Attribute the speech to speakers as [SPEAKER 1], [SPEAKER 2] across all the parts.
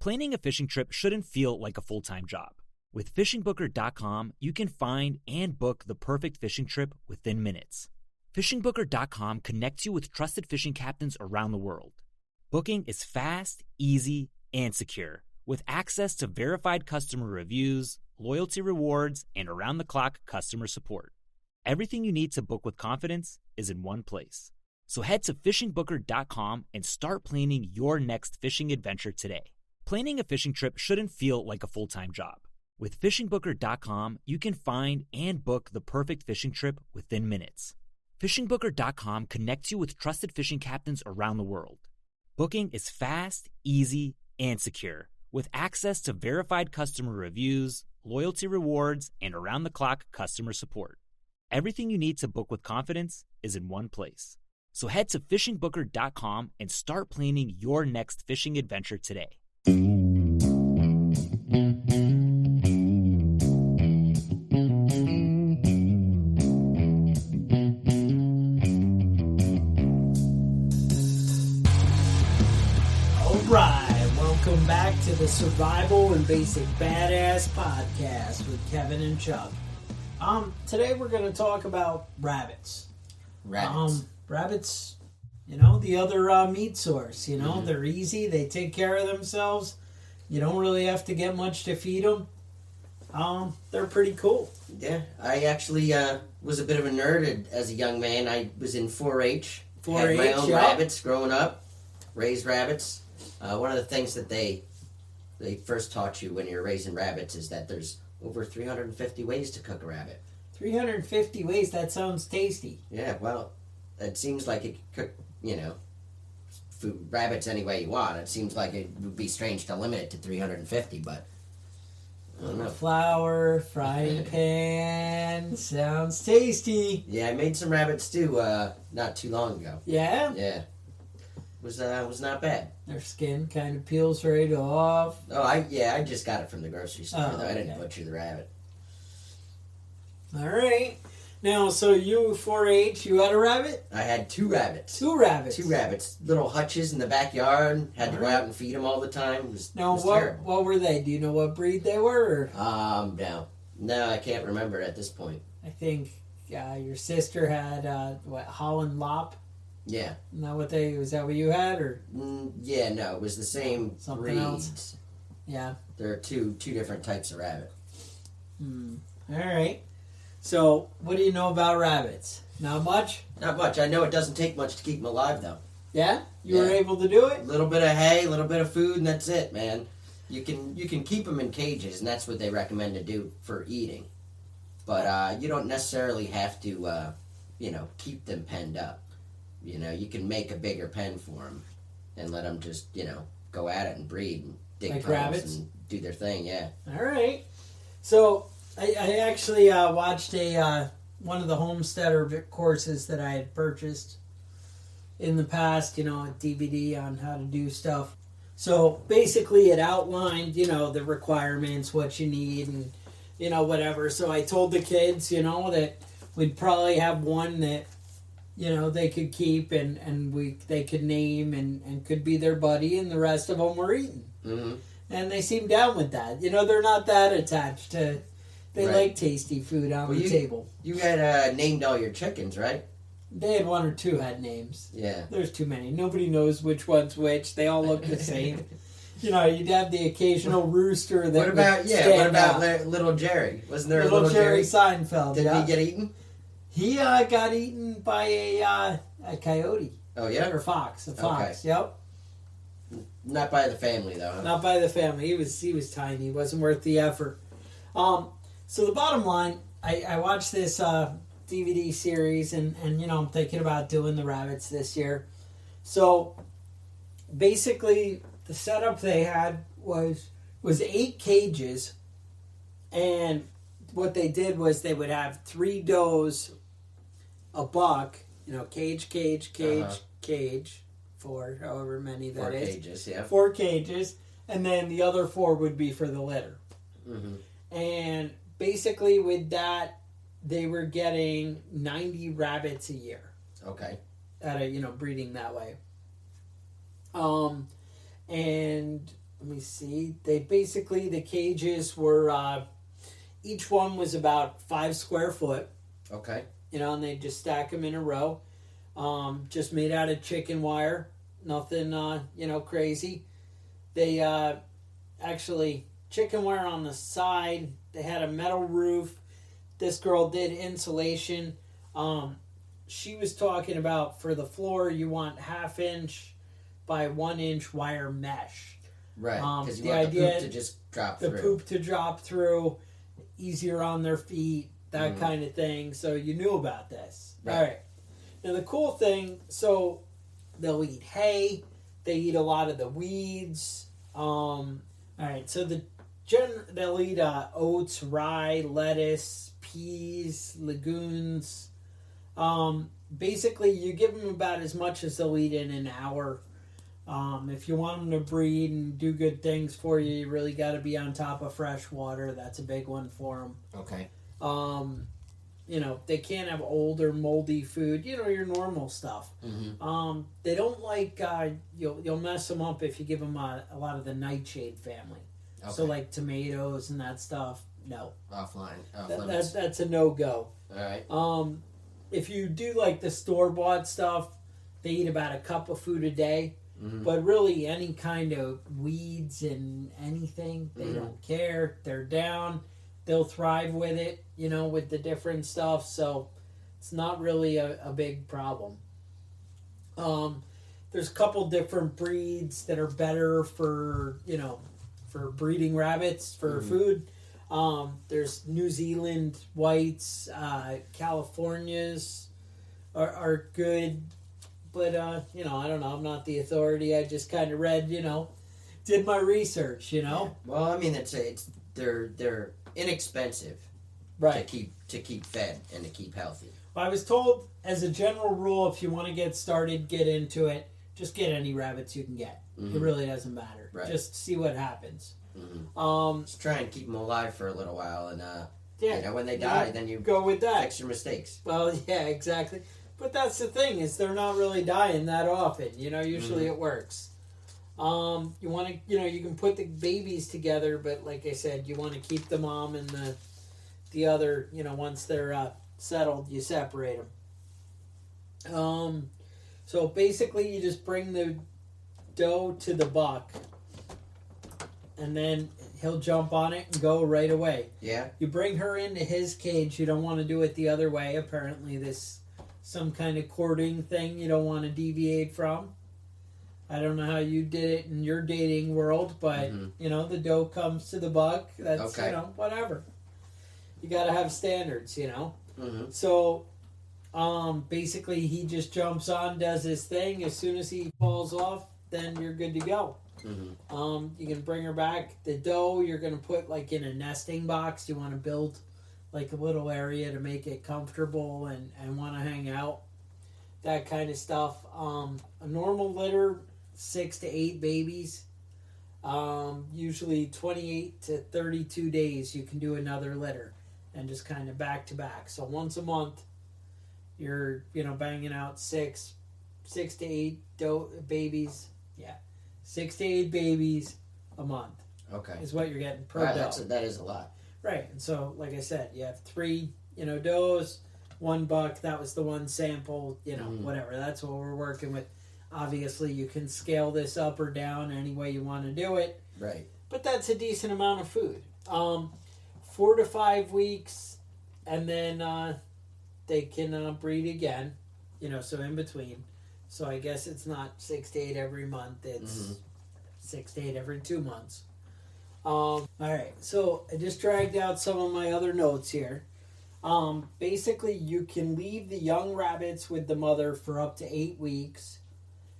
[SPEAKER 1] Planning a fishing trip shouldn't feel like a full-time job. With fishingbooker.com, you can find and book the perfect fishing trip within minutes. Fishingbooker.com connects you with trusted fishing captains around the world. Booking is fast, easy, and secure, with access to verified customer reviews, loyalty rewards, and around-the-clock customer support. Everything you need to book with confidence is in one place. So head to fishingbooker.com and start planning your next fishing adventure today. Planning a fishing trip shouldn't feel like a full-time job. With fishingbooker.com, you can find and book the perfect fishing trip within minutes. Fishingbooker.com connects you with trusted fishing captains around the world. Booking is fast, easy, and secure, with access to verified customer reviews, loyalty rewards, and around-the-clock customer support. Everything you need to book with confidence is in one place. So head to fishingbooker.com and start planning your next fishing adventure today.
[SPEAKER 2] Alright, welcome back to the Survival and Basic Badass podcast with Kevin and Chuck. Today we're going to talk about rabbits. Rabbits, the other meat source, they're easy, they take care of themselves. You don't really have to get much to feed them. They're pretty cool.
[SPEAKER 3] Yeah, I actually was a bit of a nerd as a young man. I was in 4-H.
[SPEAKER 2] 4-H,
[SPEAKER 3] had my own
[SPEAKER 2] yeah.
[SPEAKER 3] rabbits growing up, raised rabbits. One of the things that they first taught you when you're raising rabbits is that there's over 350 ways to cook a rabbit.
[SPEAKER 2] 350 ways? That sounds tasty.
[SPEAKER 3] Yeah, well, it seems like it could cook, food rabbits any way you want. It seems like it would be strange to limit it to 350, but I don't know.
[SPEAKER 2] Flour, frying pan, sounds tasty.
[SPEAKER 3] Yeah, I made some rabbit stew not too long ago.
[SPEAKER 2] Yeah?
[SPEAKER 3] Yeah. Was not bad.
[SPEAKER 2] Their skin kind of peels right off.
[SPEAKER 3] Oh, I just got it from the grocery store, though. I didn't
[SPEAKER 2] okay.
[SPEAKER 3] butcher the rabbit.
[SPEAKER 2] All right. Now, so you, 4-H, you had a rabbit?
[SPEAKER 3] I had 2 rabbits.
[SPEAKER 2] 2 rabbits?
[SPEAKER 3] 2 rabbits. Little hutches in the backyard. Had to go out and feed them all the time. It was terrible.
[SPEAKER 2] What were they? Do you know what breed they were?
[SPEAKER 3] No. No, I can't remember at this point.
[SPEAKER 2] I think your sister had, Holland Lop?
[SPEAKER 3] Yeah.
[SPEAKER 2] Was that what you had, or?
[SPEAKER 3] Yeah, no, it was the same
[SPEAKER 2] Something
[SPEAKER 3] breeds.
[SPEAKER 2] else. Yeah.
[SPEAKER 3] There are two different types of rabbit.
[SPEAKER 2] All right. So, what do you know about rabbits? Not much?
[SPEAKER 3] Not much. I know it doesn't take much to keep them alive, though.
[SPEAKER 2] Yeah? You were able to do it?
[SPEAKER 3] A little bit of hay, a little bit of food, and that's it, man. You can keep them in cages, and that's what they recommend to do for eating. But you don't necessarily have to, keep them penned up. You can make a bigger pen for them and let them just, go at it and breed and dig
[SPEAKER 2] like
[SPEAKER 3] tunnels
[SPEAKER 2] rabbits?
[SPEAKER 3] And do their thing, yeah.
[SPEAKER 2] All right. So, I actually watched one of the homesteader courses that I had purchased in the past, a DVD on how to do stuff. So, basically it outlined, the requirements, what you need, and, whatever. So, I told the kids, that we'd probably have one that they could keep and they could name and could be their buddy, and the rest of them were eating.
[SPEAKER 3] Mm-hmm.
[SPEAKER 2] And they seem down with that. They're not that attached to... They like tasty food on the table. You
[SPEAKER 3] had named all your chickens, right?
[SPEAKER 2] They had 1 or 2 had names.
[SPEAKER 3] Yeah.
[SPEAKER 2] There's too many. Nobody knows which one's which. They all look the same. You'd have the occasional rooster that
[SPEAKER 3] What about
[SPEAKER 2] out.
[SPEAKER 3] little Jerry? Wasn't there
[SPEAKER 2] little
[SPEAKER 3] a little Jerry?
[SPEAKER 2] Seinfeld?
[SPEAKER 3] Did he get eaten?
[SPEAKER 2] He got eaten by a coyote.
[SPEAKER 3] Oh, yeah?
[SPEAKER 2] Or fox. A fox,
[SPEAKER 3] okay.
[SPEAKER 2] Yep.
[SPEAKER 3] Not by the family, though. Huh?
[SPEAKER 2] Not by the family. He was tiny. He wasn't worth the effort. So the bottom line, I watched this DVD series, and I'm thinking about doing the rabbits this year. So basically, the setup they had was 8 cages, and what they did was they would have 3 does, a buck, cage, cage, 4, however many that
[SPEAKER 3] 4
[SPEAKER 2] is.
[SPEAKER 3] 4 cages, yeah.
[SPEAKER 2] 4 cages, and then the other 4 would be for the litter.
[SPEAKER 3] Mm-hmm.
[SPEAKER 2] And basically with that, they were getting 90 rabbits a year.
[SPEAKER 3] Okay.
[SPEAKER 2] Breeding that way. And let me see. They basically, the cages were, each one was about 5 square foot.
[SPEAKER 3] Okay.
[SPEAKER 2] You know, and they just stack them in a row. Just made out of chicken wire. Nothing, crazy. They actually, chicken wire on the side. They had a metal roof. This girl did insulation. She was talking about for the floor, you want 1/2 inch by 1 inch wire mesh.
[SPEAKER 3] Right, because you
[SPEAKER 2] the
[SPEAKER 3] want the
[SPEAKER 2] idea,
[SPEAKER 3] poop to just drop
[SPEAKER 2] the
[SPEAKER 3] through.
[SPEAKER 2] poop to drop through, easier on their feet, that kind of thing. So you knew about this.
[SPEAKER 3] Right.
[SPEAKER 2] All right. Now the cool thing, so they'll eat hay. They eat a lot of the weeds. All right. So they'll eat oats, rye, lettuce, peas, legumes. Basically, you give them about as much as they'll eat in an hour. If you want them to breed and do good things for you, you really got to be on top of fresh water. That's a big one for them.
[SPEAKER 3] Okay.
[SPEAKER 2] They can't have old or moldy food. Your normal stuff.
[SPEAKER 3] Mm-hmm.
[SPEAKER 2] They don't like. You'll mess them up if you give them a lot of the nightshade family.
[SPEAKER 3] Okay.
[SPEAKER 2] So like tomatoes and that stuff. No.
[SPEAKER 3] Offline.
[SPEAKER 2] That's a no go.
[SPEAKER 3] All right.
[SPEAKER 2] If you do like the store bought stuff, they eat about a cup of food a day.
[SPEAKER 3] Mm-hmm.
[SPEAKER 2] But really, any kind of weeds and anything, they don't care. They're down. They'll thrive with it, with the different stuff. So it's not really a big problem. There's a couple different breeds that are better for breeding rabbits for food. There's New Zealand whites, Californias are good. But, I don't know. I'm not the authority. I just kind of read, did my research,
[SPEAKER 3] Yeah. Well, I mean, they're inexpensive,
[SPEAKER 2] right?
[SPEAKER 3] To keep fed and to keep healthy.
[SPEAKER 2] Well, I was told, as a general rule, if you want to get started, get into it. Just get any rabbits you can get. It really doesn't matter.
[SPEAKER 3] Right.
[SPEAKER 2] Just see what happens.
[SPEAKER 3] Just try and keep them alive for a little while, and when they die, then you
[SPEAKER 2] go with that.
[SPEAKER 3] Fix your mistakes.
[SPEAKER 2] Well, yeah, exactly. But that's the thing, is they're not really dying that often. Usually it works. You want to, you can put the babies together, but like I said, you want to keep the mom and the other, once they're settled, you separate them. So basically you just bring the doe to the buck, and then he'll jump on it and go right away.
[SPEAKER 3] Yeah.
[SPEAKER 2] You bring her into his cage. You don't want to do it the other way. Apparently some kind of courting thing you don't want to deviate from. I don't know how you did it in your dating world, but, the doe comes to the buck. That's,
[SPEAKER 3] okay.
[SPEAKER 2] Whatever. You got to have standards,
[SPEAKER 3] Mm-hmm.
[SPEAKER 2] So, basically, he just jumps on, does his thing. As soon as he falls off, then you're good to go.
[SPEAKER 3] Mm-hmm.
[SPEAKER 2] You can bring her back. The doe, you're going to put, like, in a nesting box. You want to build like a little area to make it comfortable and want to hang out, that kind of stuff. A normal litter, 6 to 8 babies. Usually 28 to 32 days you can do another litter, and just kind of back to back. So once a month you're banging out 6 to 8 babies. Yeah, 6 to 8 babies a month.
[SPEAKER 3] Okay,
[SPEAKER 2] is what you're getting per doe.
[SPEAKER 3] That is a lot.
[SPEAKER 2] Right, and so, like I said, you have 3, does, 1 buck. That was the one sample, whatever. That's what we're working with. Obviously, you can scale this up or down any way you want to do it.
[SPEAKER 3] Right.
[SPEAKER 2] But that's a decent amount of food. 4 to 5 weeks, and then they can breed again, so in between. So I guess it's not 6 to 8 every month. It's 6 to 8 every 2 months. All right, so I just dragged out some of my other notes here. Basically, you can leave the young rabbits with the mother for up to 8 weeks,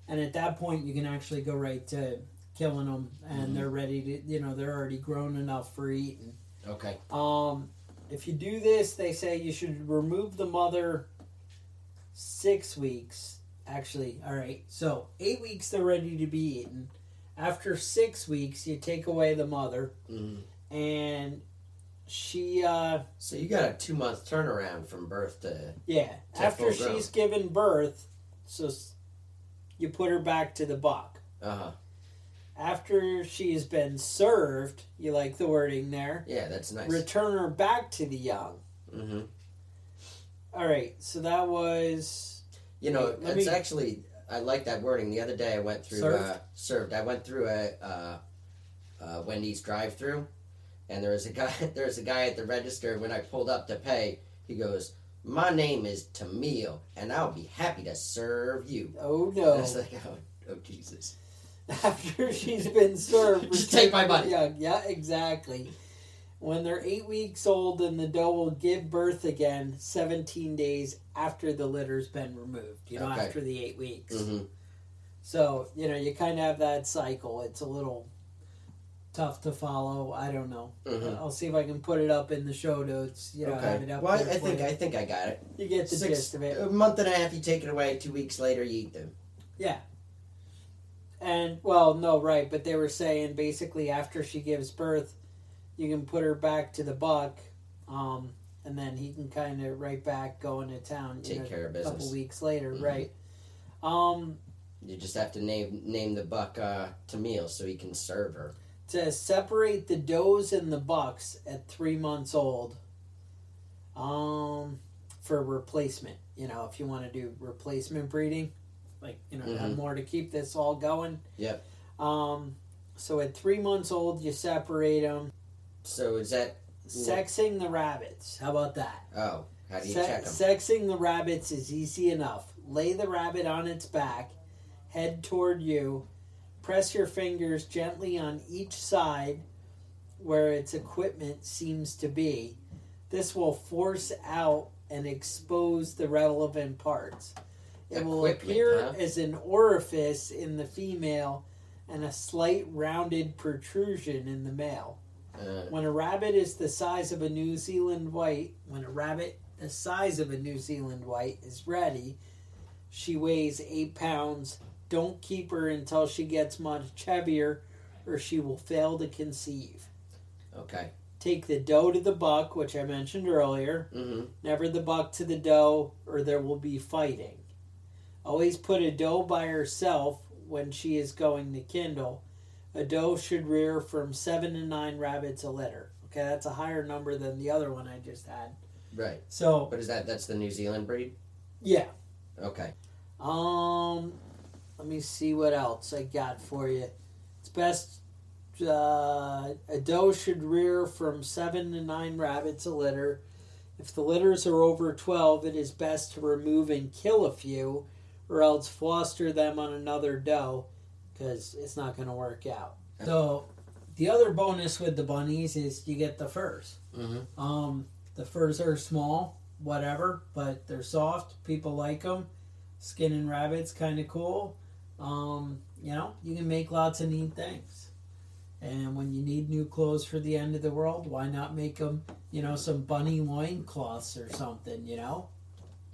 [SPEAKER 2] and at that point, you can actually go right to killing them, and they're ready to, they're already grown enough for eating.
[SPEAKER 3] Okay.
[SPEAKER 2] If you do this, they say you should remove the mother 6 weeks. Actually, all right, so 8 weeks they're ready to be eaten. After 6 weeks, you take away the mother, and she...
[SPEAKER 3] so you got a 2-month turnaround from birth to...
[SPEAKER 2] Yeah, after she's given birth, so you put her back to the buck.
[SPEAKER 3] Uh-huh.
[SPEAKER 2] After she's been served, you like the wording there.
[SPEAKER 3] Yeah, that's nice.
[SPEAKER 2] Return her back to the young.
[SPEAKER 3] Mm-hmm.
[SPEAKER 2] All right, so that was.
[SPEAKER 3] It's actually, I like that wording. The other day I went through served. I went through a Wendy's drive-through, and there was a guy at the register. When I pulled up to pay, he goes, "My name is Tamil, and I'll be happy to serve you."
[SPEAKER 2] Oh no!
[SPEAKER 3] And I was like, oh Jesus!
[SPEAKER 2] After she's been served,
[SPEAKER 3] just take my money.
[SPEAKER 2] Yeah, exactly. When they're 8 weeks old, and the doe will give birth again 17 days after the litter's been removed. After the 8 weeks.
[SPEAKER 3] Mm-hmm.
[SPEAKER 2] So you kind of have that cycle. It's a little tough to follow. I don't know.
[SPEAKER 3] Mm-hmm.
[SPEAKER 2] I'll see if I can put it up in the show notes.
[SPEAKER 3] Okay.
[SPEAKER 2] Have it up
[SPEAKER 3] Well,
[SPEAKER 2] there
[SPEAKER 3] I think I got it.
[SPEAKER 2] you get the gist of it.
[SPEAKER 3] A month and a half, you take it away. 2 weeks later, you eat them.
[SPEAKER 2] Yeah. And, well, no, right, but they were saying basically after she gives birth, you can put her back to the buck, and then he can kind of right back go into town.
[SPEAKER 3] Take care of
[SPEAKER 2] a
[SPEAKER 3] business.
[SPEAKER 2] couple weeks later,
[SPEAKER 3] Mm-hmm.
[SPEAKER 2] right.
[SPEAKER 3] You just have to name the buck Tamil so he can serve her.
[SPEAKER 2] To separate the does and the bucks at 3 months old, for replacement. If you want to do replacement breeding, have more to keep this all going.
[SPEAKER 3] Yep.
[SPEAKER 2] So at 3 months old, you separate them.
[SPEAKER 3] So is that
[SPEAKER 2] Sexing the rabbits? How about that?
[SPEAKER 3] Oh, how do you check them?
[SPEAKER 2] Sexing the rabbits is easy enough. Lay the rabbit on its back, head toward you. Press your fingers gently on each side where its equipment seems to be. This will force out and expose the relevant parts. It will appear as an orifice in the female and a slight rounded protrusion in the male. When a rabbit is the size of a New Zealand white, is ready, she weighs 8 pounds. Don't keep her until she gets much heavier, or she will fail to conceive.
[SPEAKER 3] Okay.
[SPEAKER 2] Take the doe to the buck, which I mentioned earlier.
[SPEAKER 3] Mm-hmm.
[SPEAKER 2] Never the buck to the doe, or there will be fighting. Always put a doe by herself when she is going to kindle. A doe should rear from 7 to 9 rabbits a litter. Okay, that's a higher number than the other one I just had.
[SPEAKER 3] Right.
[SPEAKER 2] So,
[SPEAKER 3] but that's the New Zealand breed?
[SPEAKER 2] Yeah.
[SPEAKER 3] Okay.
[SPEAKER 2] Let me see what else I got for you. It's best, a doe should rear from 7 to 9 rabbits a litter. If the litters are over 12, it is best to remove and kill a few, or else foster them on another doe, because it's not going to work out. So, the other bonus with the bunnies is you get the furs.
[SPEAKER 3] Mm-hmm.
[SPEAKER 2] The furs are small, whatever, but they're soft. People like them. Skinning rabbits, kind of cool. You can make lots of neat things. And when you need new clothes for the end of the world, why not make them, some bunny loincloths or something,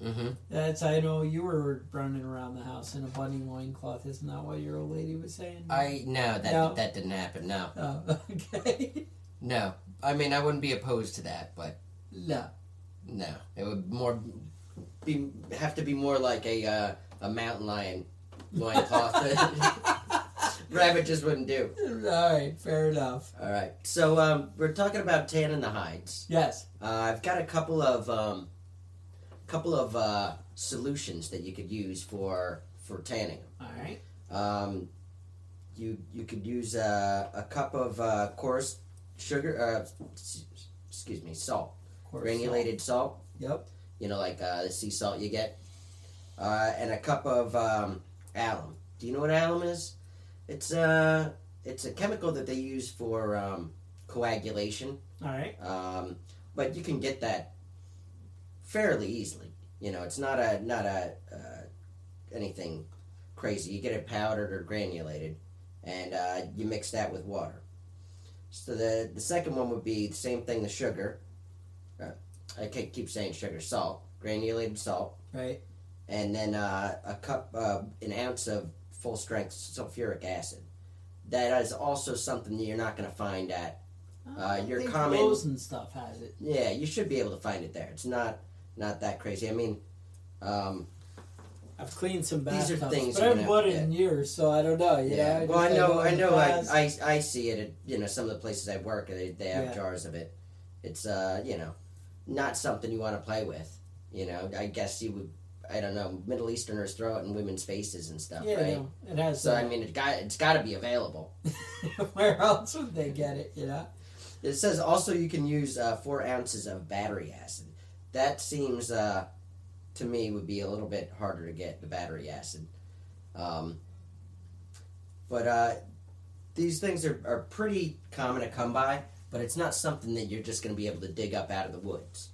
[SPEAKER 3] Mm-hmm.
[SPEAKER 2] I know you were running around the house in a bunny loincloth. Isn't that what your old lady was saying?
[SPEAKER 3] That didn't happen, no.
[SPEAKER 2] Oh, okay.
[SPEAKER 3] No. I mean, I wouldn't be opposed to that, but...
[SPEAKER 2] No.
[SPEAKER 3] No. It would have to be more like a mountain lion loincloth. Rabbit just wouldn't do.
[SPEAKER 2] All right, fair enough.
[SPEAKER 3] All right. So, we're talking about tanning the hides.
[SPEAKER 2] Yes.
[SPEAKER 3] I've got a couple of solutions that you could use for tanning them.
[SPEAKER 2] All right.
[SPEAKER 3] You could use a cup of coarse sugar. Salt.
[SPEAKER 2] Coarse
[SPEAKER 3] Granulated salt.
[SPEAKER 2] Yep.
[SPEAKER 3] Like the sea salt you get. And a cup of alum. Do you know what alum is? It's a chemical that they use for coagulation.
[SPEAKER 2] All right.
[SPEAKER 3] But you can get that fairly easily. It's not anything crazy. You get it powdered or granulated, and you mix that with water. So the second one would be the same thing. The sugar. I can't keep saying sugar. Salt, granulated salt.
[SPEAKER 2] Right.
[SPEAKER 3] And then an ounce of full strength sulfuric acid. That is also something that you're not going to find at your common.
[SPEAKER 2] Lowe's and stuff has it.
[SPEAKER 3] Yeah, you should be able to find it there. It's not that crazy. I mean,
[SPEAKER 2] I've cleaned some
[SPEAKER 3] These are
[SPEAKER 2] bathtubs,
[SPEAKER 3] things
[SPEAKER 2] but I
[SPEAKER 3] you're
[SPEAKER 2] haven't
[SPEAKER 3] gonna
[SPEAKER 2] bought it in years, so I don't know. You know,
[SPEAKER 3] Well, I know.
[SPEAKER 2] Fast.
[SPEAKER 3] I see it at some of the places I work. They have jars of it. It's not something you want to play with. I guess you would. I don't know. Middle Easterners throw it in women's faces and stuff, right?
[SPEAKER 2] No, it has.
[SPEAKER 3] So I mean, it's got to be available.
[SPEAKER 2] Where else would they get it?
[SPEAKER 3] It says also you can use 4 ounces of battery acid. That seems to me would be a little bit harder to get, the battery acid. But these things are pretty common to come by, but it's not something that you're just going to be able to dig up out of the woods.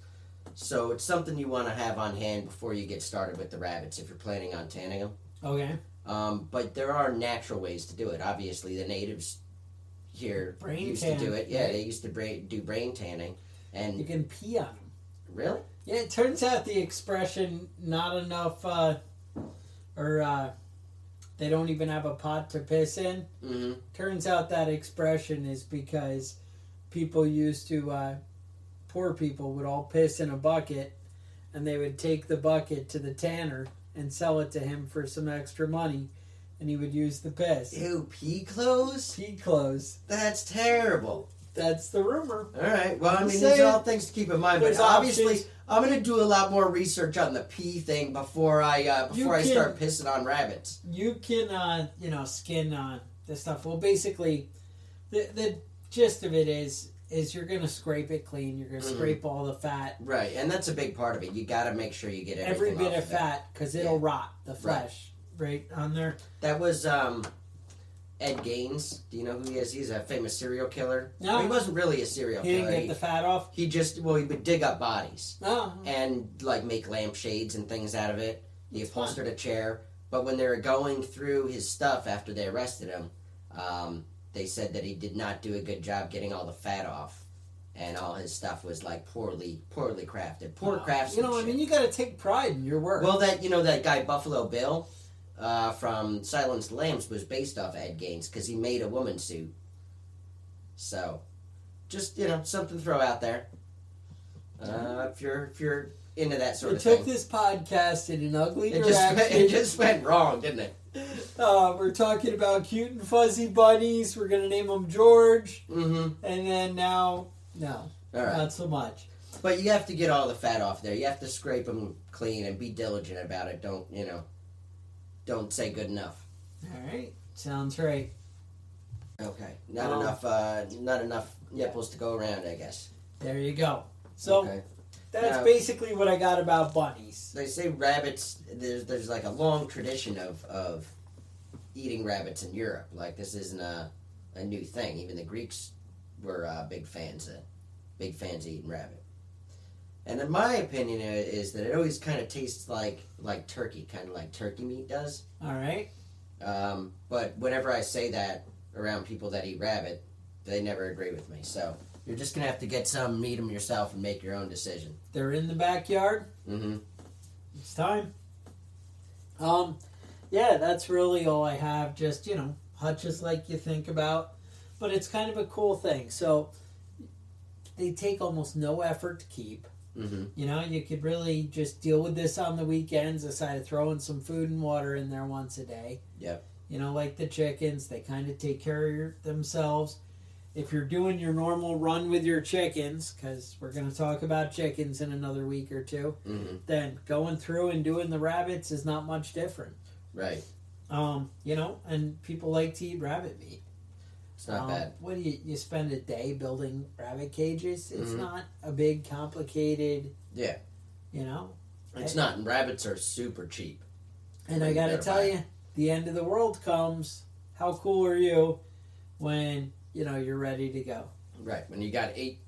[SPEAKER 3] So it's something you want to have on hand before you get started with the rabbits if you're planning on tanning them.
[SPEAKER 2] Okay.
[SPEAKER 3] But there are natural ways to do it. Obviously, the natives here used to do it. Yeah,
[SPEAKER 2] right?
[SPEAKER 3] They used to do brain tanning. And
[SPEAKER 2] you can pee on them.
[SPEAKER 3] Really?
[SPEAKER 2] Yeah, it turns out the expression "not enough," they don't even have a pot to piss in.
[SPEAKER 3] Mm-hmm.
[SPEAKER 2] Turns out that expression is because people used to, poor people would all piss in a bucket, and they would take the bucket to the tanner and sell it to him for some extra money, and he would use the piss.
[SPEAKER 3] Ew, pee clothes?
[SPEAKER 2] Pee clothes.
[SPEAKER 3] That's terrible.
[SPEAKER 2] That's the rumor.
[SPEAKER 3] All right. Well, I mean, these are all things to keep in mind. But obviously, I'm going to do a lot more research on the pee thing before I start pissing on rabbits.
[SPEAKER 2] You can, skin this stuff. Well, basically, the gist of it is you're going to scrape it clean. You're going to scrape all the fat.
[SPEAKER 3] Right, and that's a big part of it. You got to make sure you get
[SPEAKER 2] every
[SPEAKER 3] everything
[SPEAKER 2] bit of fat because it'll rot the flesh right on there.
[SPEAKER 3] That was Ed Gaines. Do you know who he is? He's a famous serial killer.
[SPEAKER 2] No.
[SPEAKER 3] Well, he wasn't really a serial killer.
[SPEAKER 2] He didn't get the fat off?
[SPEAKER 3] He would dig up bodies.
[SPEAKER 2] Oh.
[SPEAKER 3] And, make lampshades and things out of it. He upholstered a chair. But when they were going through his stuff after they arrested him, they said that he did not do a good job getting all the fat off. And all his stuff was, poorly crafted. Poor craftsmanship.
[SPEAKER 2] You got to take pride in your work.
[SPEAKER 3] Well, that guy Buffalo Bill from Silence of the Lambs was based off Ed Gaines because he made a woman suit. So, just something to throw out there. If you're into that sort of thing.
[SPEAKER 2] It took this podcast in an ugly direction.
[SPEAKER 3] It just went wrong, didn't it?
[SPEAKER 2] We're talking about cute and fuzzy bunnies. We're gonna name them George.
[SPEAKER 3] Mm-hmm.
[SPEAKER 2] And then now, no, not so much.
[SPEAKER 3] But you have to get all the fat off there. You have to scrape them clean and be diligent about it. Don't say good enough.
[SPEAKER 2] All right, sounds right.
[SPEAKER 3] Okay, not enough nipples to go around, I guess.
[SPEAKER 2] There you go. So
[SPEAKER 3] okay.
[SPEAKER 2] That's basically what I got about bunnies.
[SPEAKER 3] They say rabbits. There's a long tradition of eating rabbits in Europe. This isn't a new thing. Even the Greeks were big fans of eating rabbit. And in my opinion is that it always kind of tastes like turkey, kind of like turkey meat does.
[SPEAKER 2] All right.
[SPEAKER 3] But whenever I say that around people that eat rabbit, they never agree with me. So you're just gonna have to get some, meet them yourself, and make your own decision.
[SPEAKER 2] They're in the backyard.
[SPEAKER 3] Mm-hmm.
[SPEAKER 2] It's time. Yeah, that's really all I have. Just hutches like you think about, but it's kind of a cool thing. So they take almost no effort to keep.
[SPEAKER 3] Mm-hmm.
[SPEAKER 2] You could really just deal with this on the weekends, aside of throwing some food and water in there once a day.
[SPEAKER 3] Yep.
[SPEAKER 2] Like the chickens, they kind of take care of themselves. If you're doing your normal run with your chickens, because we're going to talk about chickens in another week or two, then going through and doing the rabbits is not much different.
[SPEAKER 3] Right.
[SPEAKER 2] And people like to eat rabbit meat.
[SPEAKER 3] It's not bad.
[SPEAKER 2] What do you spend a day building rabbit cages? It's not a big, complicated.
[SPEAKER 3] Yeah. It's not. And rabbits are super cheap.
[SPEAKER 2] And I got to tell you, the end of the world comes. How cool are you when you're ready to go?
[SPEAKER 3] Right. When you got eight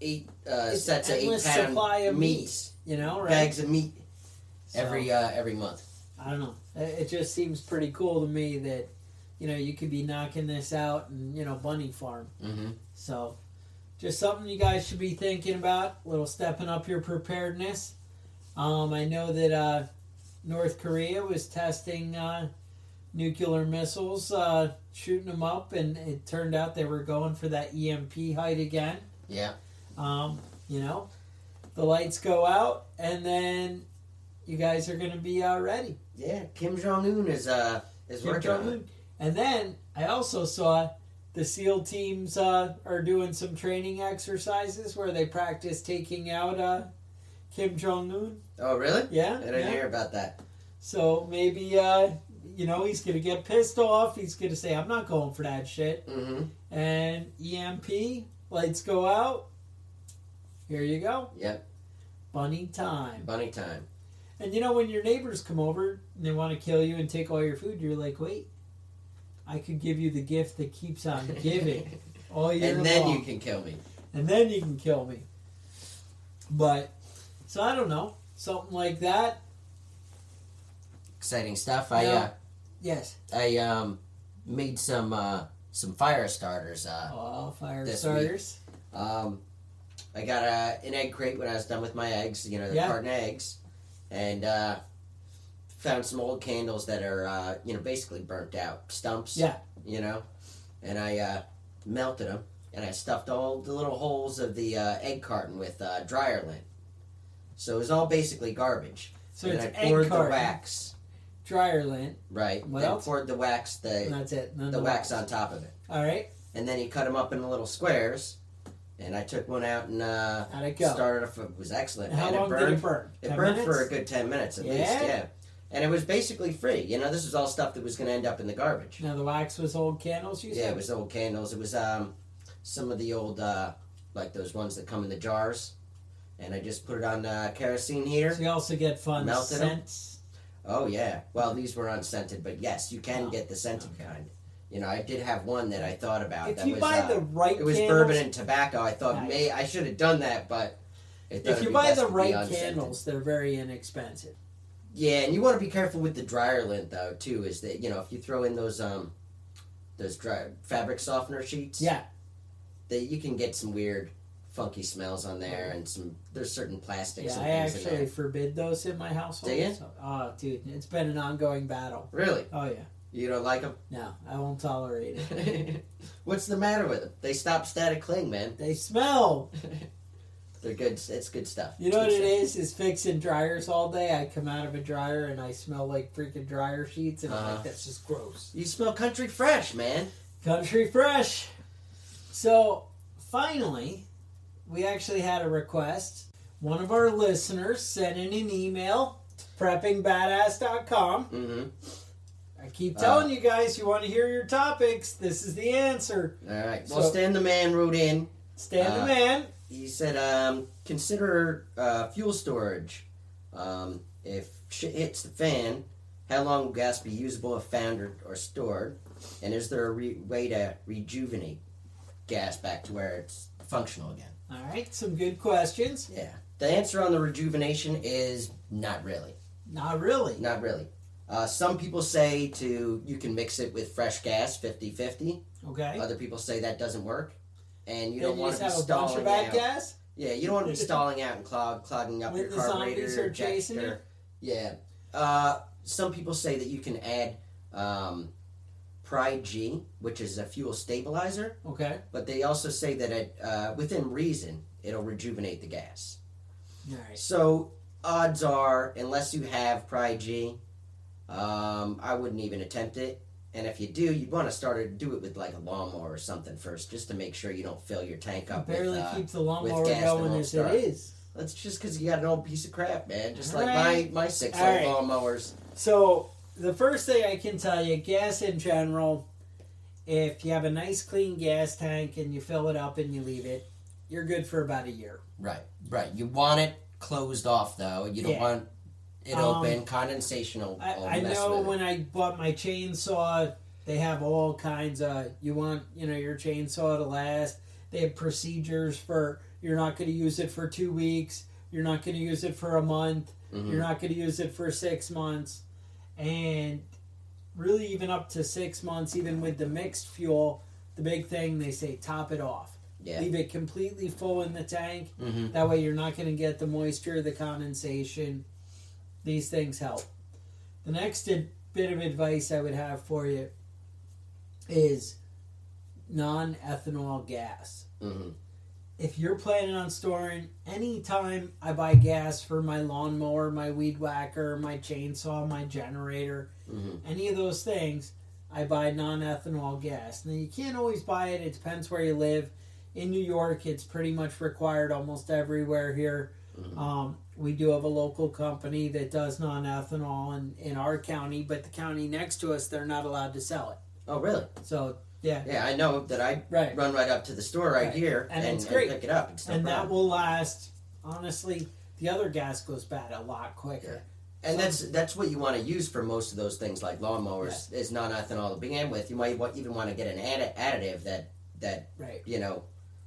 [SPEAKER 3] sets of 8-pound
[SPEAKER 2] supply of
[SPEAKER 3] meat,
[SPEAKER 2] right?
[SPEAKER 3] Bags of meat every month.
[SPEAKER 2] I don't know. It just seems pretty cool to me that. You could be knocking this out and, bunny farm.
[SPEAKER 3] Mm-hmm.
[SPEAKER 2] So, just something you guys should be thinking about. A little stepping up your preparedness. I know that North Korea was testing nuclear missiles, shooting them up, and it turned out they were going for that EMP height again.
[SPEAKER 3] Yeah.
[SPEAKER 2] The lights go out, and then you guys are going to be ready.
[SPEAKER 3] Yeah, Kim Jong-un is working on it.
[SPEAKER 2] And then I also saw the SEAL teams are doing some training exercises where they practice taking out Kim Jong-un.
[SPEAKER 3] Oh, really?
[SPEAKER 2] Yeah.
[SPEAKER 3] I didn't hear about that.
[SPEAKER 2] So maybe, he's going to get pissed off. He's going to say, I'm not going for that shit.
[SPEAKER 3] Mm-hmm.
[SPEAKER 2] And EMP, lights go out. Here you go.
[SPEAKER 3] Yep.
[SPEAKER 2] Bunny time.
[SPEAKER 3] Bunny time.
[SPEAKER 2] And when your neighbors come over and they want to kill you and take all your food, you're like, wait, I could give you the gift that keeps on giving all year long.
[SPEAKER 3] And then you can kill me.
[SPEAKER 2] And then you can kill me. But, so I don't know. Something like that.
[SPEAKER 3] Exciting stuff.
[SPEAKER 2] Yes.
[SPEAKER 3] I made some fire starters.
[SPEAKER 2] Fire
[SPEAKER 3] this
[SPEAKER 2] starters.
[SPEAKER 3] Week. I got an egg crate when I was done with my eggs. The carton of eggs. And found some old candles that are, basically burnt out. Stumps.
[SPEAKER 2] Yeah.
[SPEAKER 3] And I melted them. And I stuffed all the little holes of the egg carton with dryer lint. So it was all basically garbage.
[SPEAKER 2] So
[SPEAKER 3] and
[SPEAKER 2] it's
[SPEAKER 3] I poured
[SPEAKER 2] egg carton,
[SPEAKER 3] the wax.
[SPEAKER 2] dryer lint.
[SPEAKER 3] Right.
[SPEAKER 2] What
[SPEAKER 3] and
[SPEAKER 2] else?
[SPEAKER 3] poured the wax,
[SPEAKER 2] That's it.
[SPEAKER 3] the wax on top of it.
[SPEAKER 2] All right.
[SPEAKER 3] And then you cut them up into little squares. And I took one out and
[SPEAKER 2] how'd it go?
[SPEAKER 3] started. It was excellent.
[SPEAKER 2] And how long did it burn?
[SPEAKER 3] It
[SPEAKER 2] 10
[SPEAKER 3] burned
[SPEAKER 2] minutes?
[SPEAKER 3] for a good 10 minutes at least. Yeah. And it was basically free. This was all stuff that was going to end up in the garbage.
[SPEAKER 2] Now the wax was old candles, you said?
[SPEAKER 3] Yeah, it was old candles. It was some of the old, like those ones that come in the jars. And I just put it on kerosene heater.
[SPEAKER 2] So you also get fun
[SPEAKER 3] melted
[SPEAKER 2] scents.
[SPEAKER 3] Oh, yeah. Well, these were unscented, but yes, you can get the scented kind. I did have one that I thought about.
[SPEAKER 2] If you buy the right
[SPEAKER 3] candles... It was bourbon and tobacco. I thought,
[SPEAKER 2] nice.
[SPEAKER 3] I should have done that, but...
[SPEAKER 2] If you buy the right candles, they're very inexpensive.
[SPEAKER 3] Yeah, and you want to be careful with the dryer lint, though, too, is that, if you throw in those dry fabric softener sheets...
[SPEAKER 2] Yeah.
[SPEAKER 3] You can get some weird, funky smells on there, and there's certain plastics and
[SPEAKER 2] I
[SPEAKER 3] things in there.
[SPEAKER 2] actually forbid those in my household.
[SPEAKER 3] Do you?
[SPEAKER 2] Oh, dude, it's been an ongoing battle.
[SPEAKER 3] Really?
[SPEAKER 2] Oh, yeah.
[SPEAKER 3] You don't like them?
[SPEAKER 2] No, I won't tolerate it.
[SPEAKER 3] What's the matter with them? They stop static cling, man.
[SPEAKER 2] They smell.
[SPEAKER 3] They're good. It's good stuff.
[SPEAKER 2] You know what it is fixing dryers all day. I come out of a dryer and I smell like freaking dryer sheets, and I'm like, that's just gross.
[SPEAKER 3] You smell country fresh, man.
[SPEAKER 2] Country fresh. So, finally, we actually had a request. One of our listeners sent in an email to preppingbadass.com.
[SPEAKER 3] Mm-hmm.
[SPEAKER 2] I keep telling you guys, you want to hear your topics, this is the answer.
[SPEAKER 3] All right. Well, Stan the Man wrote in.
[SPEAKER 2] Stan the Man.
[SPEAKER 3] He said, consider fuel storage. If shit hits the fan, how long will gas be usable if found or stored? And is there a way to rejuvenate gas back to where it's functional again?
[SPEAKER 2] All right, some good questions.
[SPEAKER 3] Yeah. The answer on the rejuvenation is not really.
[SPEAKER 2] Not really.
[SPEAKER 3] Not really. Some people say you can mix it with fresh gas, 50-50.
[SPEAKER 2] Okay.
[SPEAKER 3] Other people say that doesn't work. And you
[SPEAKER 2] Then
[SPEAKER 3] don't want to be
[SPEAKER 2] just have a bunch
[SPEAKER 3] stalling
[SPEAKER 2] of bad
[SPEAKER 3] out.
[SPEAKER 2] Gas?
[SPEAKER 3] Yeah, you don't want to be stalling out and clogging up
[SPEAKER 2] When
[SPEAKER 3] your
[SPEAKER 2] the
[SPEAKER 3] carburetor.
[SPEAKER 2] zombies are chasing you?
[SPEAKER 3] Yeah. Some people say that you can add Pride G, which is a fuel stabilizer.
[SPEAKER 2] Okay.
[SPEAKER 3] But they also say that within reason, it'll rejuvenate the gas.
[SPEAKER 2] All right.
[SPEAKER 3] So odds are, unless you have Pride G, I wouldn't even attempt it. And if you do, you'd want to do it with like a lawnmower or something first, just to make sure you don't fill your tank up
[SPEAKER 2] barely
[SPEAKER 3] with
[SPEAKER 2] keep the lawnmower
[SPEAKER 3] gas
[SPEAKER 2] going as it is.
[SPEAKER 3] That's just because you got an old piece of crap, man. Just
[SPEAKER 2] All
[SPEAKER 3] like
[SPEAKER 2] right.
[SPEAKER 3] my 6
[SPEAKER 2] All
[SPEAKER 3] old
[SPEAKER 2] right.
[SPEAKER 3] lawnmowers.
[SPEAKER 2] So the first thing I can tell you, gas in general, if you have a nice clean gas tank and you fill it up and you leave it, you're good for about a year.
[SPEAKER 3] Right. You want it closed off, though. You don't want it open. Condensation will
[SPEAKER 2] I
[SPEAKER 3] mess
[SPEAKER 2] know
[SPEAKER 3] with
[SPEAKER 2] when
[SPEAKER 3] it.
[SPEAKER 2] I bought my chainsaw, they have all kinds of, you want, your chainsaw to last. They have procedures for, you're not going to use it for 2 weeks. You're not going to use it for a month.
[SPEAKER 3] Mm-hmm.
[SPEAKER 2] You're not going to use it for 6 months. And really even up to 6 months, even with the mixed fuel, the big thing, they say top it off.
[SPEAKER 3] Yeah.
[SPEAKER 2] Leave it completely full in the tank.
[SPEAKER 3] Mm-hmm.
[SPEAKER 2] That way you're not going to get the moisture, the condensation. These things help. The next bit of advice I would have for you is non-ethanol gas.
[SPEAKER 3] Mm-hmm.
[SPEAKER 2] if you're planning on storing, anytime I buy gas for my lawnmower, my weed whacker, my chainsaw, my generator, any of those things, I buy non-ethanol gas. Now, you can't always buy it. It depends where you live. In New York, it's pretty much required almost everywhere here. We do have a local company that does non-ethanol in our county, but the county next to us, they're not allowed to sell it.
[SPEAKER 3] Oh, really?
[SPEAKER 2] So, yeah.
[SPEAKER 3] Yeah, I know that I run right up to the store right here
[SPEAKER 2] and it's great.
[SPEAKER 3] pick it up. It's no
[SPEAKER 2] and
[SPEAKER 3] problem.
[SPEAKER 2] that will last, honestly, the other gas goes bad a lot quicker.
[SPEAKER 3] And that's what you want to use for most of those things like lawnmowers is non-ethanol to begin with. You might even want to get an additive that you know,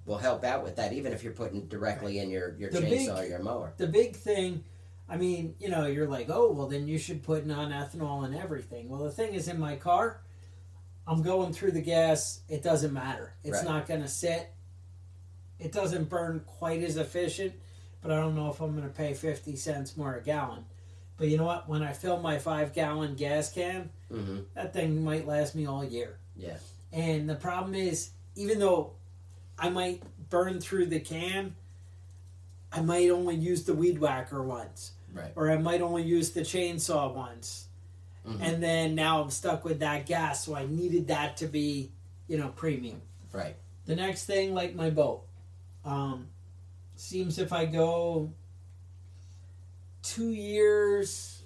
[SPEAKER 3] will help out with that, even if you're putting it directly in your chainsaw or your mower.
[SPEAKER 2] The big thing, I mean, you know, you're like, oh, well, then you should put non-ethanol in everything. Well, the thing is, in my car, I'm going through the gas. It doesn't matter. It's not going to sit. It doesn't burn quite as efficient, but I don't know if I'm going to pay 50 cents more a gallon. But you know what? When I fill my 5-gallon gas can, that thing might last me all year.
[SPEAKER 3] Yeah.
[SPEAKER 2] And the problem is, even though I might burn through the can, I might only use the weed whacker once.
[SPEAKER 3] Right.
[SPEAKER 2] Or I might only use the chainsaw once. And then now I'm stuck with that gas, so I needed that to be, you know, premium.
[SPEAKER 3] Right.
[SPEAKER 2] The next thing, like my boat. Seems if I go 2 years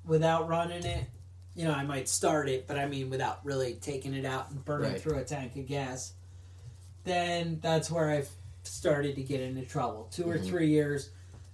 [SPEAKER 2] without running it, you know, I might start it, but I mean without really taking it out and burning through a tank of gas, then that's where I've started to get into trouble. 2 or 3 years.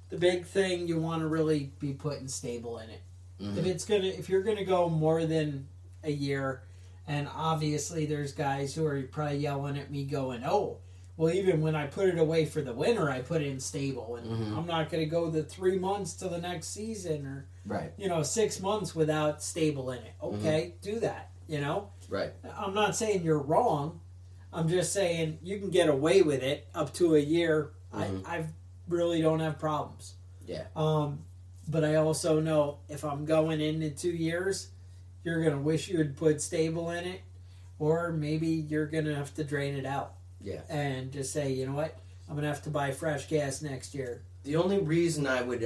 [SPEAKER 2] The big thing, you want to really be putting stable in it. If you're gonna go more than a year, and obviously there's guys who are probably yelling at me going, oh, well, even when I put it away for the winter, I put it in stable, and I'm not going to go the 3 months to the next season, or 6 months without stable in it. Okay, do that. You know, I'm not saying you're wrong. I'm just saying you can get away with it up to a year. I really don't have problems.
[SPEAKER 3] Yeah.
[SPEAKER 2] But I also know if I'm going into 2 years, you're going to wish you had put stable in it, or maybe you're going to have to drain it out.
[SPEAKER 3] Yeah.
[SPEAKER 2] And just say, you know what, I'm going to have to buy fresh gas next year.
[SPEAKER 3] The only reason I would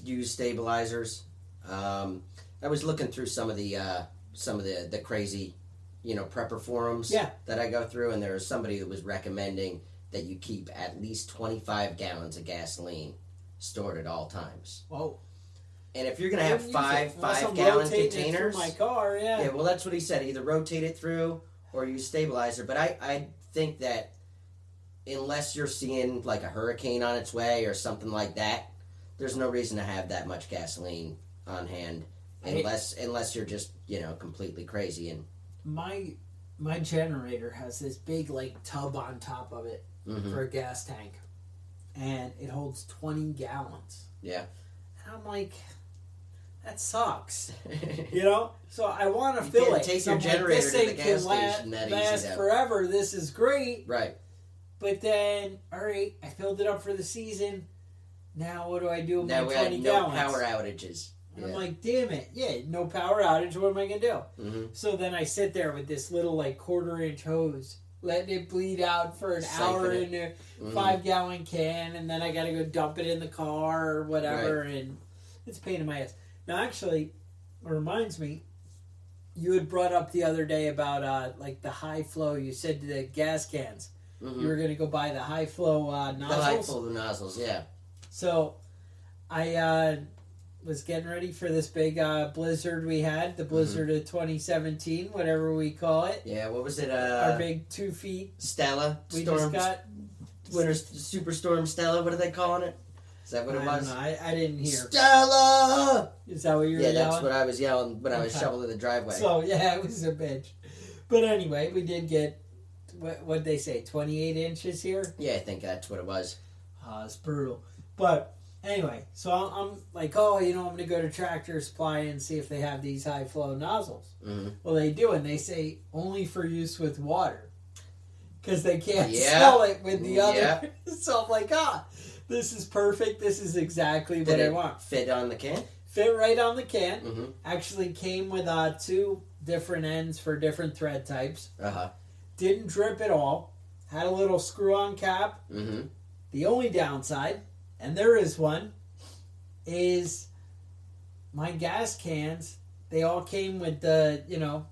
[SPEAKER 3] use stabilizers, I was looking through some of the crazy, you know, prepper forums that I go through, and there was somebody who was recommending that you keep at least 25 gallons of gasoline stored at all times.
[SPEAKER 2] Whoa.
[SPEAKER 3] And if you're going to have 5-gallon containers,
[SPEAKER 2] my car,
[SPEAKER 3] yeah, well, that's what he said. Either rotate it through or use stabilizer. But I think that unless you're seeing like a hurricane on its way or something like that, there's no reason to have that much gasoline on hand unless you're just, you know, completely crazy. And
[SPEAKER 2] my generator has this big like tub on top of it for a gas tank, and it holds 20 gallons.
[SPEAKER 3] Yeah.
[SPEAKER 2] And I'm like, that sucks. You know? So I want to fill it.
[SPEAKER 3] Take
[SPEAKER 2] so
[SPEAKER 3] your generator
[SPEAKER 2] this
[SPEAKER 3] to the
[SPEAKER 2] thing
[SPEAKER 3] gas
[SPEAKER 2] can
[SPEAKER 3] station that
[SPEAKER 2] last
[SPEAKER 3] easy.
[SPEAKER 2] forever. This is great.
[SPEAKER 3] Right.
[SPEAKER 2] But then, all right, I filled it up for the season. Now what do I do with
[SPEAKER 3] now
[SPEAKER 2] my
[SPEAKER 3] we
[SPEAKER 2] 20
[SPEAKER 3] had
[SPEAKER 2] gallons?
[SPEAKER 3] no power outages.
[SPEAKER 2] And I'm like, damn it. Yeah, no power outage. What am I going to do?
[SPEAKER 3] Mm-hmm.
[SPEAKER 2] So then I sit there with this little like 1/4-inch hose, letting it bleed out for an hour in a 5-gallon can, and then I got to go dump it in the car or whatever, and it's a pain in my ass. Now, actually, it reminds me, you had brought up the other day about like the high flow. You said the gas cans. You were going to go buy the high flow nozzles.
[SPEAKER 3] The high flow nozzles, yeah.
[SPEAKER 2] So I was getting ready for this big blizzard we had, the blizzard of 2017, whatever we call it.
[SPEAKER 3] Yeah, what was it?
[SPEAKER 2] Our big 2 feet.
[SPEAKER 3] Stella.
[SPEAKER 2] We
[SPEAKER 3] Storm,
[SPEAKER 2] just got...
[SPEAKER 3] Winter Superstorm Stella, what are they calling it? Is that what it was?
[SPEAKER 2] I don't know. I didn't hear.
[SPEAKER 3] Stella!
[SPEAKER 2] Is that what you were yelling?
[SPEAKER 3] Yeah, that's what I was yelling when I was shoveling the driveway.
[SPEAKER 2] So, yeah, it was a bitch. But anyway, we did get, what'd they say, 28 inches here?
[SPEAKER 3] Yeah, I think that's what it was.
[SPEAKER 2] It's brutal. But anyway, so I'm like, oh, you know, I'm going to go to Tractor Supply and see if they have these high flow nozzles. Well, they do, and they say only for use with water. Because they can't sell it with the other. So I'm like, this is perfect. This is exactly what I want.
[SPEAKER 3] Fit on the can?
[SPEAKER 2] Fit right on the can. Actually came with 2 different ends for different thread types. Didn't drip at all. had a little screw-on cap.
[SPEAKER 3] Mm-hmm.
[SPEAKER 2] The only downside, and there is one, is my gas cans, they all came with the,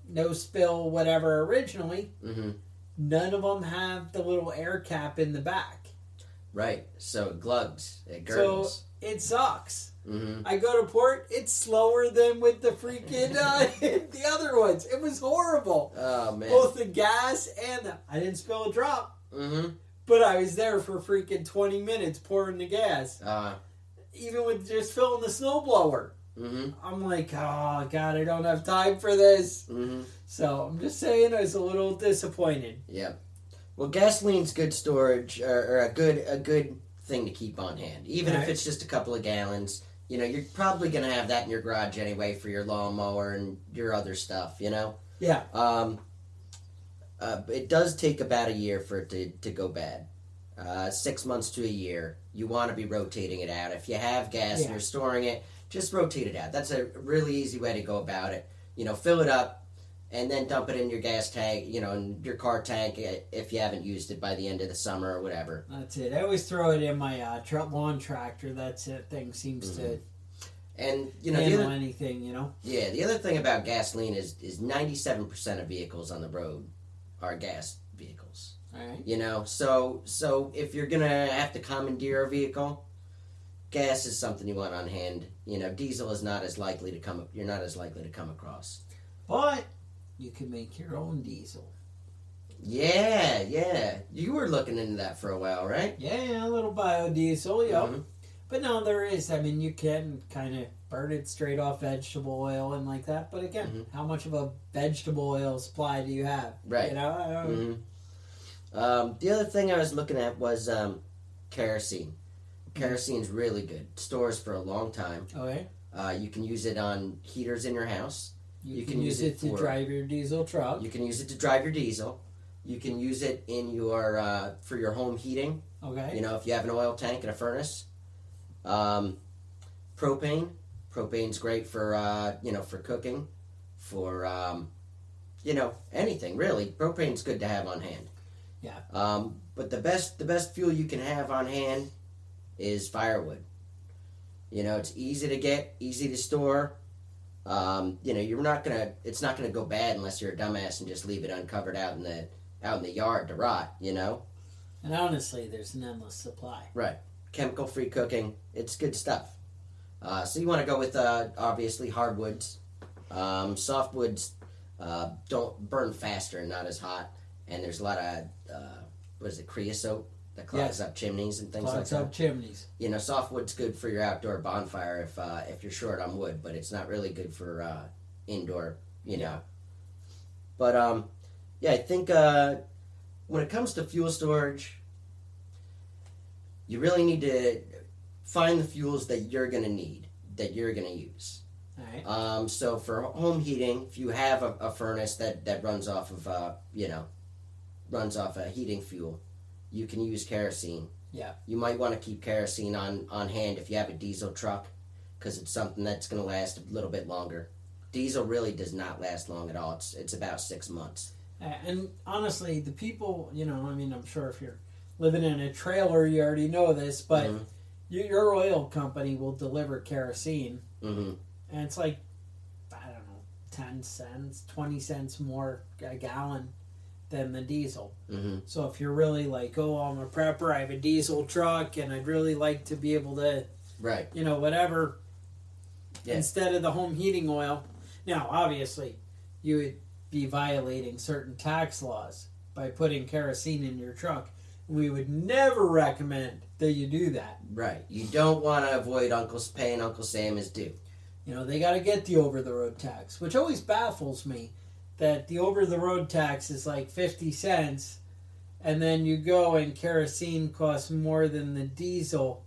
[SPEAKER 2] no spill whatever originally.
[SPEAKER 3] Mm-hmm.
[SPEAKER 2] None of them have the little air cap in the back.
[SPEAKER 3] Right. So it glugs. It gurgles.
[SPEAKER 2] So it sucks.
[SPEAKER 3] Mm-hmm.
[SPEAKER 2] I go to port, it's slower than with the freaking, the other ones. It was horrible.
[SPEAKER 3] Oh, man.
[SPEAKER 2] Both the gas and I didn't spill a drop.
[SPEAKER 3] Mm-hmm.
[SPEAKER 2] But I was there for freaking 20 minutes pouring the gas.
[SPEAKER 3] Uh,
[SPEAKER 2] Even with just filling the snowblower.
[SPEAKER 3] mm-hmm.
[SPEAKER 2] I'm like, oh, God, I don't have time for this.
[SPEAKER 3] Mm-hmm.
[SPEAKER 2] So I'm just saying I was a little disappointed.
[SPEAKER 3] Yeah. Well, gasoline's good storage, or a good thing to keep on hand. Even if it's just a couple of gallons, you're probably going to have that in your garage anyway for your lawnmower and your other stuff,
[SPEAKER 2] Yeah.
[SPEAKER 3] It does take about a year for it to go bad. 6 months to a year. You want to be rotating it out. If you have gas and you're storing it, just rotate it out. That's a really easy way to go about it. Fill it up and then dump it in your gas tank, in your car tank if you haven't used it by the end of the summer or whatever.
[SPEAKER 2] That's it. I always throw it in my lawn tractor. That's it. Thing seems to
[SPEAKER 3] and
[SPEAKER 2] handle anything,
[SPEAKER 3] Yeah, the other thing about gasoline is 97% of vehicles on the road are gas vehicles.
[SPEAKER 2] All right.
[SPEAKER 3] So if you're gonna have to commandeer a vehicle, gas is something you want on hand. Diesel is not as likely to come. You're not as likely to come across.
[SPEAKER 2] But you can make your own diesel.
[SPEAKER 3] Yeah. You were looking into that for a while, right?
[SPEAKER 2] Yeah, a little biodiesel, yep.
[SPEAKER 3] Mm-hmm.
[SPEAKER 2] But no, there is. I mean, you can kind of burn it straight off vegetable oil and like that. But again, how much of a vegetable oil supply do you have?
[SPEAKER 3] Right.
[SPEAKER 2] Mm-hmm.
[SPEAKER 3] The other thing I was looking at was kerosene. Kerosene's really good. Stores for a long time.
[SPEAKER 2] Okay.
[SPEAKER 3] You can use it on heaters in your house.
[SPEAKER 2] You can use it to drive your diesel truck.
[SPEAKER 3] You can use it to drive your diesel. You can use it in your for your home heating.
[SPEAKER 2] Okay.
[SPEAKER 3] If you have an oil tank and a furnace. Propane. Propane's great for for cooking, for anything really. Propane's good to have on hand.
[SPEAKER 2] Yeah.
[SPEAKER 3] But the best fuel you can have on hand is firewood. It's easy to get, easy to store. It's not gonna go bad unless you're a dumbass and just leave it uncovered out in the yard to rot.
[SPEAKER 2] And honestly, there's an endless supply.
[SPEAKER 3] Right. Chemical-free cooking. It's good stuff. So you want to go with obviously hardwoods. Softwoods don't burn faster and not as hot. And there's a lot of creosote that clogs up chimneys and things like that.
[SPEAKER 2] Clogs up chimneys.
[SPEAKER 3] Softwood's good for your outdoor bonfire if you're short on wood, but it's not really good for indoor. But I think when it comes to fuel storage, you really need to find the fuels that you're going to need, that you're going to use.
[SPEAKER 2] All right.
[SPEAKER 3] So for home heating, if you have a furnace that runs off of a heating fuel, you can use kerosene.
[SPEAKER 2] Yeah.
[SPEAKER 3] You might want to keep kerosene on hand if you have a diesel truck, because it's something that's going to last a little bit longer. Diesel really does not last long at all. It's about 6 months.
[SPEAKER 2] And honestly, the people, I'm sure if you're living in a trailer, you already know this, but your oil company will deliver kerosene, and it's like, I don't know, 10 cents, 20 cents more a gallon than the diesel. So if you're really like, oh, I'm a prepper, I have a diesel truck, and I'd really like to be able to, whatever, instead of the home heating oil. Now, obviously, you would be violating certain tax laws by putting kerosene in your truck. We would never recommend that you do that.
[SPEAKER 3] Right. You don't want to avoid paying Uncle Sam his due.
[SPEAKER 2] They got to get the over-the-road tax, which always baffles me, that the over-the-road tax is like 50 cents, and then you go and kerosene costs more than the diesel.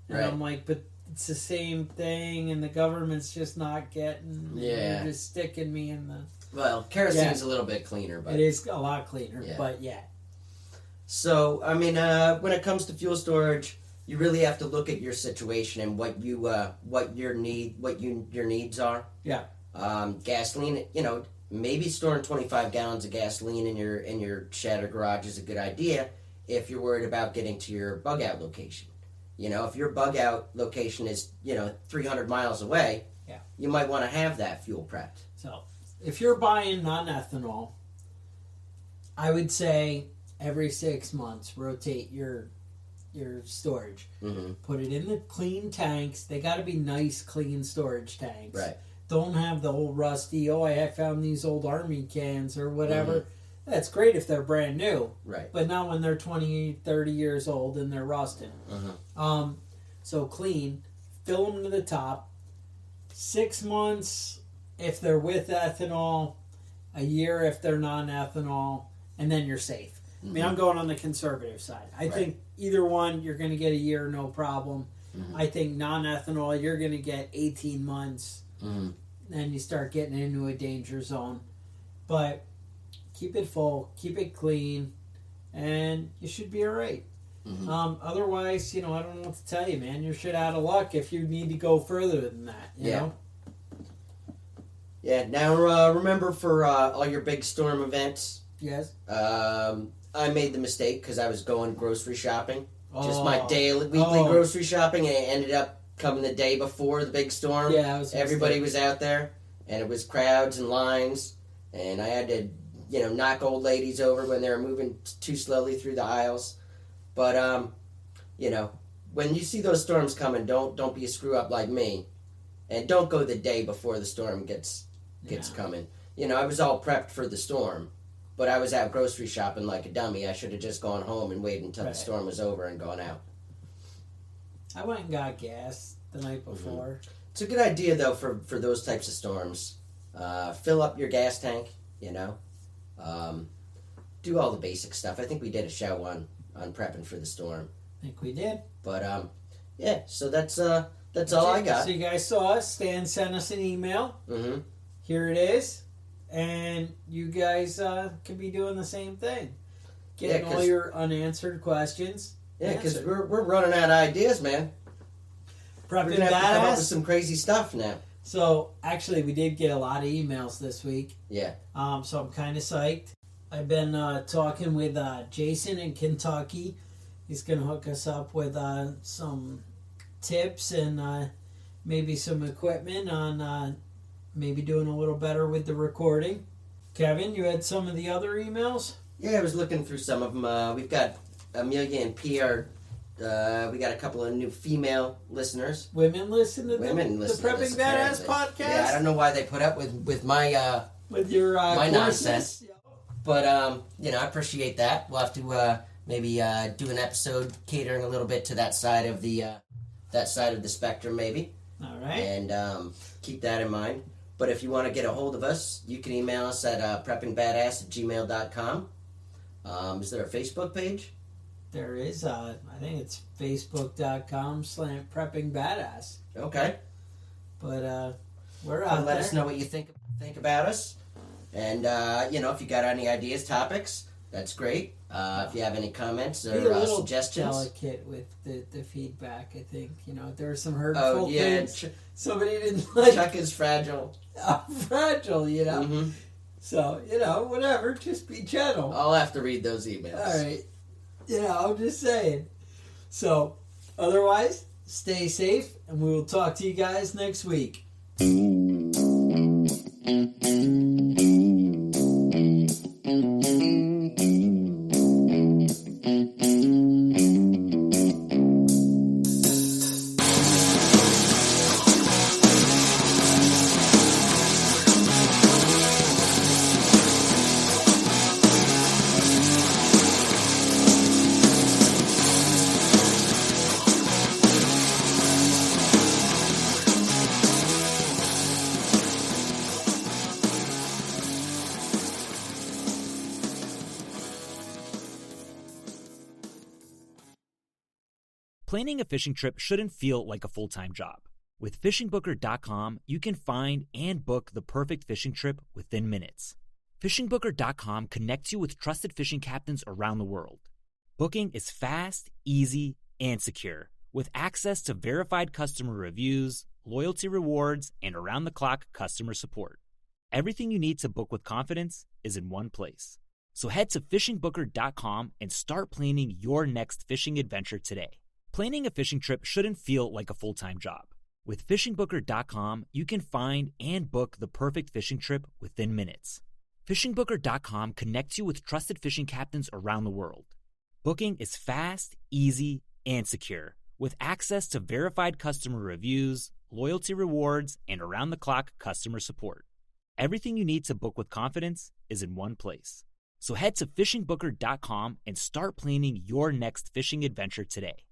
[SPEAKER 2] And I'm like, but it's the same thing, and the government's just not getting...
[SPEAKER 3] Yeah.
[SPEAKER 2] They're just sticking me in the...
[SPEAKER 3] Well, kerosene's a little bit cleaner, but...
[SPEAKER 2] It is a lot cleaner, but yeah.
[SPEAKER 3] So, I mean, when it comes to fuel storage, you really have to look at your situation and what your needs are.
[SPEAKER 2] Yeah.
[SPEAKER 3] Gasoline, maybe storing 25 gallons of gasoline in your shed or garage is a good idea if you're worried about getting to your bug out location. You know, if your bug out location is, 300 miles away, you might want to have that fuel prepped.
[SPEAKER 2] So, if you're buying non-ethanol, I would say every 6 months rotate your storage.
[SPEAKER 3] Mm-hmm.
[SPEAKER 2] Put it in the clean tanks. They got to be nice, clean storage tanks.
[SPEAKER 3] Right.
[SPEAKER 2] Don't have the old rusty, I found these old Army cans or whatever.
[SPEAKER 3] Mm-hmm.
[SPEAKER 2] That's great if they're brand new.
[SPEAKER 3] Right.
[SPEAKER 2] But not when they're 20, 30 years old and they're rusting.
[SPEAKER 3] Mm-hmm.
[SPEAKER 2] So clean. Fill them to the top. 6 months if they're with ethanol. A year if they're non-ethanol. And then you're safe.
[SPEAKER 3] Mm-hmm.
[SPEAKER 2] I mean, I'm going on the conservative side. I think either one, you're going to get a year, no problem.
[SPEAKER 3] Mm-hmm.
[SPEAKER 2] I think non-ethanol, you're going to get 18 months.
[SPEAKER 3] Mm-hmm.
[SPEAKER 2] Then you start getting into a danger zone. But keep it full, keep it clean, and you should be all right.
[SPEAKER 3] Mm-hmm.
[SPEAKER 2] Otherwise, I don't know what to tell you, man. You're shit out of luck if you need to go further than that, you know?
[SPEAKER 3] Yeah, now remember for all your big storm events,
[SPEAKER 2] Yes.
[SPEAKER 3] I made the mistake because I was going grocery shopping. Just my weekly
[SPEAKER 2] Oh.
[SPEAKER 3] grocery shopping, and it ended up coming the day before the big storm.
[SPEAKER 2] Yeah, it was a
[SPEAKER 3] Everybody
[SPEAKER 2] mistake.
[SPEAKER 3] was out there, and it was crowds and lines, and I had to, knock old ladies over when they were moving too slowly through the aisles. But, when you see those storms coming, don't be a screw up like me, and don't go the day before the storm gets coming. I was all prepped for the storm, but I was out grocery shopping like a dummy. I should have just gone home and waited until the storm was over and gone out.
[SPEAKER 2] I went and got gas the night before.
[SPEAKER 3] It's a good idea, though, for those types of storms. Fill up your gas tank, do all the basic stuff. I think we did a show on prepping for the storm.
[SPEAKER 2] I think we did.
[SPEAKER 3] But, so that's all I got.
[SPEAKER 2] So you guys saw us. Stan sent us an email.
[SPEAKER 3] Mm-hmm.
[SPEAKER 2] Here it is. And you guys can be doing the same thing. Getting all your unanswered questions.
[SPEAKER 3] Yeah, because we're running out of ideas, man. We're
[SPEAKER 2] Prepping
[SPEAKER 3] going to have to come up with
[SPEAKER 2] Badass.
[SPEAKER 3] some crazy stuff now.
[SPEAKER 2] So, actually, we did get a lot of emails this week.
[SPEAKER 3] Yeah.
[SPEAKER 2] So I'm kind of psyched. I've been talking with Jason in Kentucky. He's going to hook us up with some tips and maybe some equipment on maybe doing a little better with the recording. Kevin, you had some of the other emails?
[SPEAKER 3] Yeah, I was looking through some of them. We've got Amelia and PR. We got a couple of new female listeners.
[SPEAKER 2] Women listen to
[SPEAKER 3] Women
[SPEAKER 2] the
[SPEAKER 3] listen to
[SPEAKER 2] Prepping
[SPEAKER 3] this,
[SPEAKER 2] Badass
[SPEAKER 3] apparently.
[SPEAKER 2] podcast?
[SPEAKER 3] Yeah, I don't know why they put up with my
[SPEAKER 2] with your
[SPEAKER 3] my
[SPEAKER 2] courses?
[SPEAKER 3] nonsense. But I appreciate that. We'll have to maybe do an episode catering a little bit to that side of the spectrum, maybe.
[SPEAKER 2] All right.
[SPEAKER 3] And keep that in mind. But if you want to get a hold of us, you can email us at preppingbadass@gmail.com. Is there a Facebook page?
[SPEAKER 2] There is, I think it's facebook.com/preppingbadass.
[SPEAKER 3] Okay.
[SPEAKER 2] But we're out
[SPEAKER 3] Let
[SPEAKER 2] there.
[SPEAKER 3] us know what you think about us. And, if you got any ideas, topics, that's great. If you have any comments
[SPEAKER 2] Be a
[SPEAKER 3] or
[SPEAKER 2] little
[SPEAKER 3] suggestions.
[SPEAKER 2] delicate with the feedback, I think. There were some hurtful things.
[SPEAKER 3] Ch-
[SPEAKER 2] Somebody didn't like.
[SPEAKER 3] Chuck is fragile.
[SPEAKER 2] Fragile,
[SPEAKER 3] Mm-hmm.
[SPEAKER 2] So, whatever. Just be gentle.
[SPEAKER 3] I'll have to read those emails.
[SPEAKER 2] All right. I'm just saying. So, otherwise, stay safe, and we will talk to you guys next week.
[SPEAKER 1] Planning a fishing trip shouldn't feel like a full-time job. With fishingbooker.com, you can find and book the perfect fishing trip within minutes. Fishingbooker.com connects you with trusted fishing captains around the world. Booking is fast, easy, and secure, with access to verified customer reviews, loyalty rewards, and around-the-clock customer support. Everything you need to book with confidence is in one place. So head to fishingbooker.com and start planning your next fishing adventure today. Planning a fishing trip shouldn't feel like a full-time job. With fishingbooker.com, you can find and book the perfect fishing trip within minutes. Fishingbooker.com connects you with trusted fishing captains around the world. Booking is fast, easy, and secure, with access to verified customer reviews, loyalty rewards, and around-the-clock customer support. Everything you need to book with confidence is in one place. So head to fishingbooker.com and start planning your next fishing adventure today.